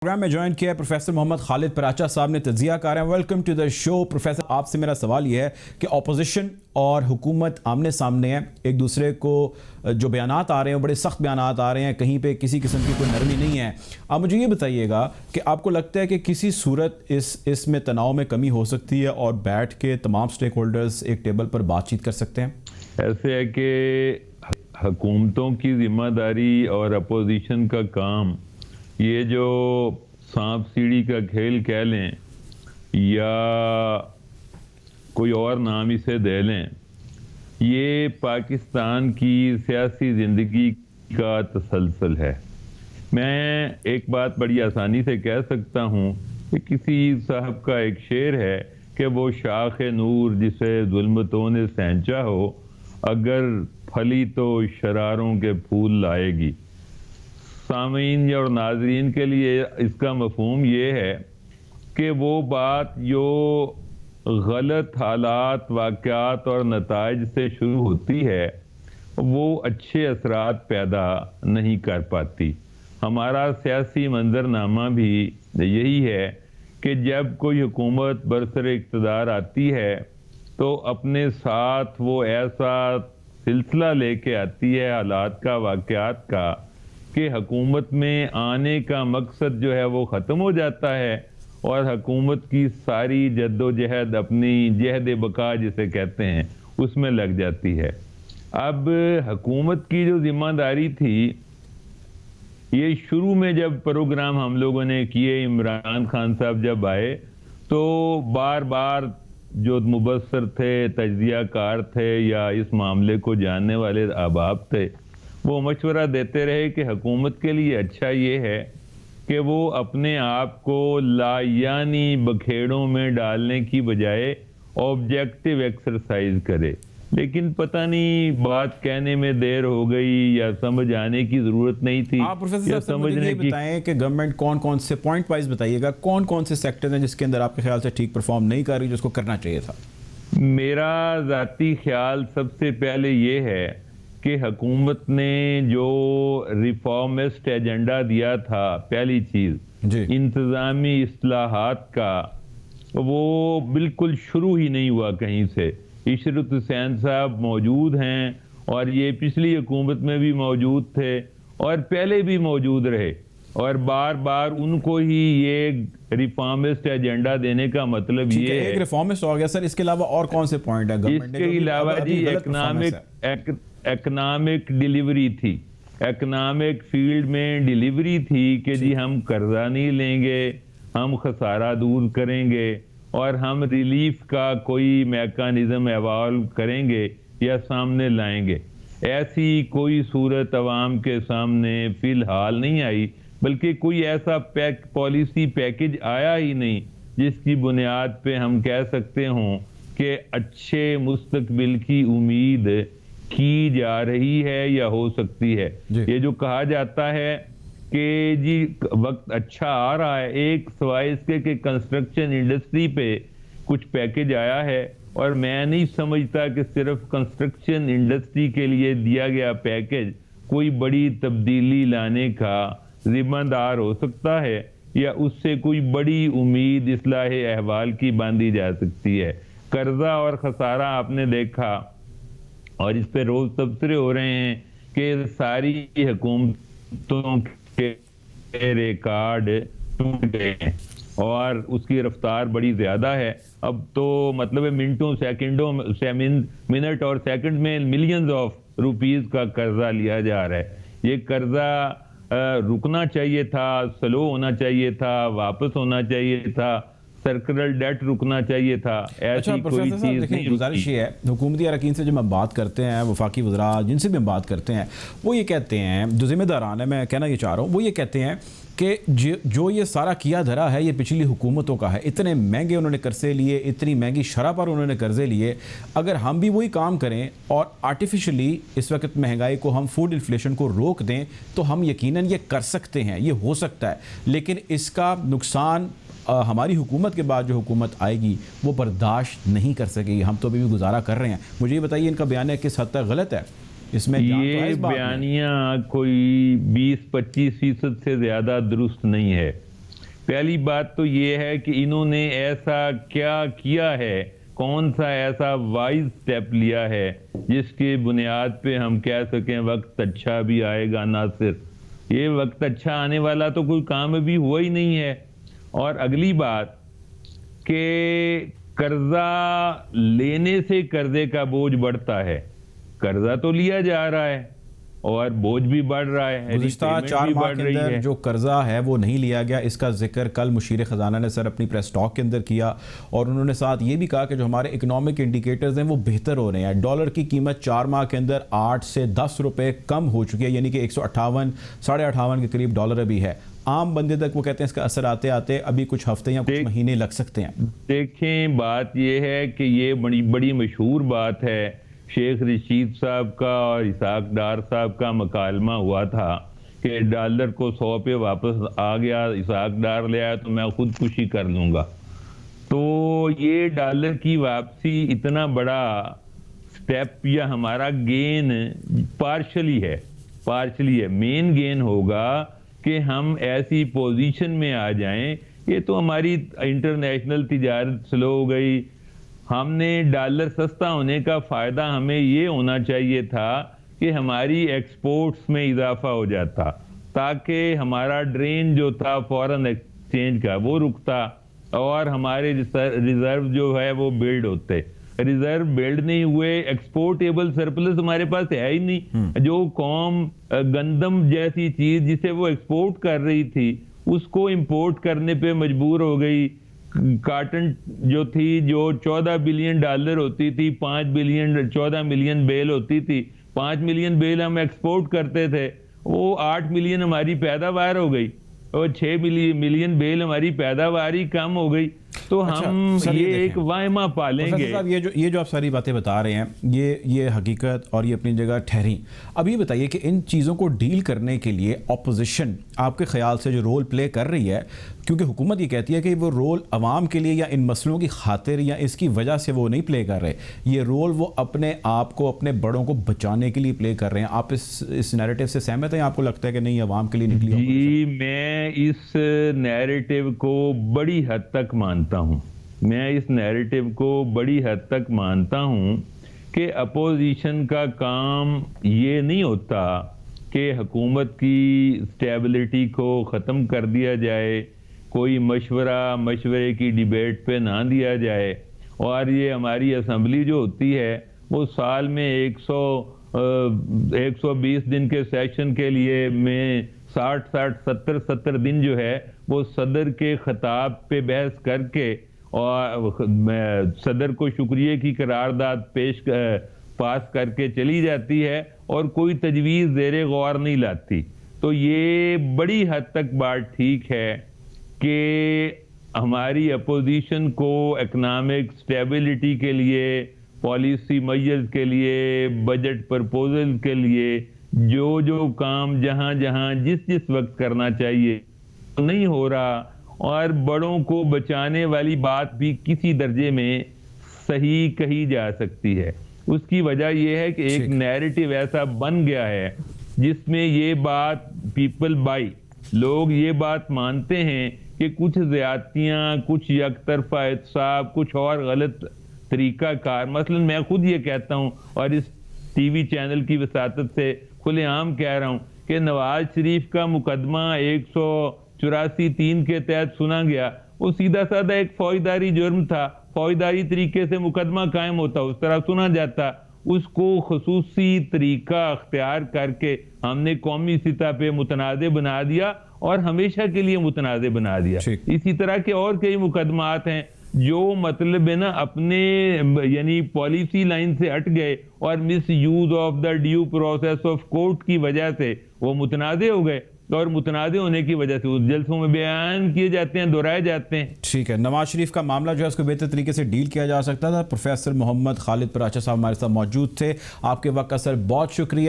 Programme में join किया है प्रोफेसर मोहम्मद खालिद पराचा साहब ने, तज्जिया कार हैं। Welcome to the show. Professor, आपसे मेरा सवाल ये है कि अपोजिशन और हुकूमत आमने सामने है, एक दूसरे को जो बयानात आ रहे हैं बड़े सख्त बयानात आ रहे हैं, कहीं पे किसी किस्म की कोई नरमी नहीं है। आप मुझे ये बताइएगा कि आपको लगता है कि किसी सूरत इसमें तनाव में कमी हो सकती है और बैठ के तमाम स्टेक होल्डर्स एक टेबल पर बातचीत कर सकते हैं? ऐसे है कि हुकूमतों की जिम्मेदारी और अपोजिशन का काम, ये जो सांप सीढ़ी का खेल कह लें या कोई और नाम इसे दे लें, ये पाकिस्तान की सियासी ज़िंदगी का तसलसल है। मैं एक बात बड़ी आसानी से कह सकता हूँ कि किसी साहब का एक शेर है कि वो शाख नूर जिसे जुल्मतों ने सैंचा हो, अगर फली तो शरारों के फूल लाएगी। सामीन और नाजरीन के लिए इसका मफहूम ये है कि वो बात जो गलत हालात, वाक़यात और नताइज से शुरू होती है, वो अच्छे असरात पैदा नहीं कर पाती। हमारा सियासी मंजरनामा भी यही है कि जब कोई हुकूमत बरसर इक़्तिदार आती है तो अपने साथ वो ऐसा सिलसिला लेके आती है हालात का, वाक़यात का, कि हुकूमत में आने का मकसद जो है वो ख़त्म हो जाता है और हुकूमत की सारी जद्दोजहद, अपनी जहद बका जिसे कहते हैं, उसमें लग जाती है। अब हुकूमत की जो ज़िम्मेदारी थी, ये शुरू में जब प्रोग्राम हम लोगों ने किए, इमरान खान साहब जब आए तो बार बार जो मुबस्सर थे, तज्जिया कार थे या इस मामले को जानने वाले अहबाब थे, वो मशवरा देते रहे कि हुकूमत के लिए अच्छा ये है कि वो अपने आप को लायानी बखेड़ों में डालने की बजाय ऑब्जेक्टिव एक्सरसाइज करे। लेकिन पता नहीं बात कहने में देर हो गई या समझ आने की जरूरत नहीं थी। आप प्रोफेसर साहब मुझे ये बताएं कि गवर्नमेंट कौन कौन से पॉइंट वाइज बताइएगा, कौन कौन से सेक्टर हैं जिसके अंदर आपके ख्याल से ठीक परफॉर्म नहीं कर रही, जिसको करना चाहिए था? मेरा ज़ाती ख्याल सबसे पहले ये है कि हुकूमत ने जो रिफॉर्मिस्ट एजेंडा दिया था, पहली चीज़ इंतज़ामी इस्लाहात का, वो बिल्कुल शुरू ही नहीं हुआ कहीं से। इशरत हुसैन साहब मौजूद हैं और ये पिछली हुकूमत में भी मौजूद थे और पहले भी मौजूद रहे, और बार बार उनको ही ये रिफॉर्मिस्ट एजेंडा देने का मतलब ये है। एक रिफॉर्मिस्ट हो गया सर, इसके अलावा और कौन से पॉइंट है? इसके अलावा जी इकनॉमिक डिलीवरी थी, इकनॉमिक फील्ड में डिलीवरी थी कि जी हम कर्जा नहीं लेंगे, हम खसारा दूर करेंगे और हम रिलीफ का कोई मैकेनिज्म एवॉल्व करेंगे या सामने लाएंगे। ऐसी कोई सूरत अवाम के सामने फिलहाल नहीं आई, बल्कि कोई ऐसा पॉलिसी पैकेज आया ही नहीं जिसकी बुनियाद पे हम कह सकते हों कि अच्छे मुस्तकबिल की उम्मीद की जा रही है या हो सकती है। ये जो कहा जाता है कि जी वक्त अच्छा आ रहा है, एक सवाए इसके कि कंस्ट्रक्शन इंडस्ट्री पे कुछ पैकेज आया है, और मैं नहीं समझता कि सिर्फ कंस्ट्रक्शन इंडस्ट्री के लिए दिया गया पैकेज कोई बड़ी तब्दीली लाने का जिम्मेदार हो सकता है या उससे कोई बड़ी उम्मीद इस्लाह अहवाल की बांधी जा सकती है। कर्जा और खसारा आपने देखा और इस पे रोज तबसरे हो रहे हैं कि सारी हुकूमतों के रिकॉर्ड टूट गए हैं और उसकी रफ्तार बड़ी ज्यादा है। अब तो मतलब मिनटों, सेकंडों, मिनट और सेकंड में मिलियंस ऑफ रुपीस का कर्जा लिया जा रहा है। ये कर्जा रुकना चाहिए था, स्लो होना चाहिए था, वापस होना चाहिए था, सर्कुलर डेट रुकना चाहिए था। अच्छा प्रोफेसर साहब, देखिए गुजारिश ये है, हुकूमती अरकान से जब हम बात करते हैं, वफाकी वज़रा जिनसे भी हम बात करते हैं, वो ये कहते हैं, जो जिम्मेदारान है, मैं कहना ये चाह रहा हूँ, वो ये कहते हैं कि जो ये सारा किया धरा है ये पिछली हुकूमतों का है। इतने महंगे उन्होंने कर्जे लिए, इतनी महंगी शरह पर उन्होंने कर्जे लिए। अगर हम भी वही काम करें और आर्टिफिशियली इस वक्त महंगाई को, हम फूड इन्फ्लेशन को रोक दें, तो हम यकीनन ये कर सकते हैं, ये हो सकता है। लेकिन इसका नुकसान हमारी हुकूमत के बाद जो हुकूमत आएगी वो बर्दाश्त नहीं कर सकेगी। हम तो अभी भी गुजारा कर रहे हैं। मुझे ये बताइए, इनका बयान किस हद तक गलत है? इसमें ये बयानियाँ कोई 20-25% से ज़्यादा दुरुस्त नहीं है। پہلی بات تو یہ ہے کہ انہوں نے ایسا کیا کیا ہے، کون سا ایسا وائز سٹیپ لیا ہے جس کی بنیاد پہ ہم کہہ سکیں وقت اچھا بھی آئے گا. ناصر، یہ وقت اچھا آنے والا تو کوئی کام ابھی ہوا ہی نہیں ہے. اور اگلی بات کہ قرضہ لینے سے قرضے کا بوجھ بڑھتا ہے. قرضہ تو لیا جا رہا ہے اور بوجھ بھی بڑھ رہا ہے. گزشتہ 4 ماہ کے اندر جو قرضہ ہے وہ نہیں لیا گیا، اس کا ذکر کل مشیر خزانہ نے سر اپنی پریس ٹاک کے اندر کیا، اور انہوں نے ساتھ یہ بھی کہا کہ جو ہمارے اکنامک انڈیکیٹرز ہیں وہ بہتر ہو رہے ہیں. ڈالر کی قیمت 4 ماہ کے اندر 8 سے 10 روپے کم ہو چکی ہے، یعنی کہ 158 ساڑھے 58 کے قریب ڈالر ابھی ہے. عام بندے تک وہ کہتے ہیں اس کا اثر آتے آتے ابھی کچھ ہفتے یا کچھ مہینے لگ سکتے ہیں. دیکھیں، بات یہ ہے کہ یہ بڑی مشہور بات ہے. شیخ رشید صاحب کا اور اسحاق ڈار صاحب کا مکالمہ ہوا تھا کہ ڈالر کو 100 پہ واپس آ گیا، اسحاق ڈار لے آیا تو میں خودکشی کر لوں گا. تو یہ ڈالر کی واپسی اتنا بڑا سٹیپ یا ہمارا گین پارشلی ہے. مین گین ہوگا کہ ہم ایسی پوزیشن میں آ جائیں. یہ تو ہماری انٹرنیشنل تجارت سلو ہو گئی. ہم نے ڈالر سستا ہونے کا فائدہ ہمیں یہ ہونا چاہیے تھا کہ ہماری ایکسپورٹس میں اضافہ ہو جاتا، تاکہ ہمارا ڈرین جو تھا فورن ایکسچینج کا وہ رکتا اور ہمارے ریزرو جو ہے وہ بلڈ ہوتے. ریزرو بلڈ نہیں ہوئے، ایکسپورٹیبل سرپلس ہمارے پاس ہے ہی نہیں. جو قوم گندم جیسی چیز جسے وہ ایکسپورٹ کر رہی تھی اس کو امپورٹ کرنے پہ مجبور ہو گئی. کاٹن جو تھی جو 14 بلین ڈالر ہوتی تھی، 14 ملین بیل ہوتی تھی، 5 ملین بیل ہم ایکسپورٹ کرتے تھے، وہ 8 ملین ہماری پیداوار ہو گئی اور 6 ملین بیل ہماری پیداوار ہی کم ہو گئی. تو ہم یہ ایک واہمہ پالیں گے. یہ جو آپ ساری باتیں بتا رہے ہیں یہ حقیقت اور یہ اپنی جگہ ٹھہری. اب یہ بتائیے کہ ان چیزوں کو ڈیل کرنے کے لیے اپوزیشن آپ کے خیال سے جو رول پلے کر رہی ہے، کیونکہ حکومت یہ کہتی ہے کہ وہ رول عوام کے لیے یا ان مسئلوں کی خاطر یا اس کی وجہ سے وہ نہیں پلے کر رہے، یہ رول وہ اپنے آپ کو اپنے بڑوں کو بچانے کے لیے پلے کر رہے ہیں. آپ اس نیریٹو سے سہمت ہیں؟ آپ کو لگتا ہے کہ نہیں عوام کے لیے نکلی؟ جی، میں اس نیریٹو کو بڑی حد تک مانتا ہوں. کہ اپوزیشن کا کام یہ نہیں ہوتا کہ حکومت کی سٹیبلٹی کو ختم کر دیا جائے، کوئی مشورے کی ڈیبیٹ پہ نہ دیا جائے. اور یہ ہماری اسمبلی جو ہوتی ہے وہ سال میں 120 دن کے سیشن کے لیے میں 70 دن جو ہے وہ صدر کے خطاب پہ بحث کر کے اور صدر کو شکریہ کی قرارداد پاس کر کے چلی جاتی ہے اور کوئی تجویز زیر غور نہیں لاتی. تو یہ بڑی حد تک بات ٹھیک ہے کہ ہماری اپوزیشن کو اکنامک سٹیبلٹی کے لیے، پالیسی میجرز کے لیے، بجٹ پرپوزل کے لیے جو کام جہاں جس وقت کرنا چاہیے نہیں ہو رہا. اور بڑوں کو بچانے والی بات بھی کسی درجے میں صحیح کہی جا سکتی ہے. اس کی وجہ یہ ہے کہ ایک نیریٹو ایسا بن گیا ہے جس میں یہ بات پیپل بائی، لوگ یہ بات مانتے ہیں کہ کچھ زیادتیاں، کچھ یک طرفہ احتساب، کچھ اور غلط طریقہ کار. مثلا میں خود یہ کہتا ہوں اور اس ٹی وی چینل کی وساطت سے کھلے عام کہہ رہا ہوں کہ نواز شریف کا مقدمہ 184(3) کے تحت سنا گیا. وہ سیدھا سادہ ایک فوجداری جرم تھا، فوجداری طریقے سے مقدمہ قائم ہوتا، اس طرح سنا جاتا. اس کو خصوصی طریقہ اختیار کر کے ہم نے قومی سطح پہ متنازع بنا دیا اور ہمیشہ کے لیے متنازع بنا دیا. اسی طرح کے اور کئی مقدمات ہیں جو مطلب ہے نا اپنے یعنی پالیسی لائن سے ہٹ گئے اور misuse of the due process of court کی وجہ سے وہ متنازع ہو گئے، اور متنازع ہونے کی وجہ سے اس جلسوں میں بیان کیے جاتے ہیں، دہرائے جاتے ہیں. ٹھیک ہے، نواز شریف کا معاملہ جو ہے اس کو بہتر طریقے سے ڈیل کیا جا سکتا تھا. پروفیسر محمد خالد پراچا صاحب ہمارے ساتھ موجود تھے. آپ کے وقت کا سر بہت شکریہ.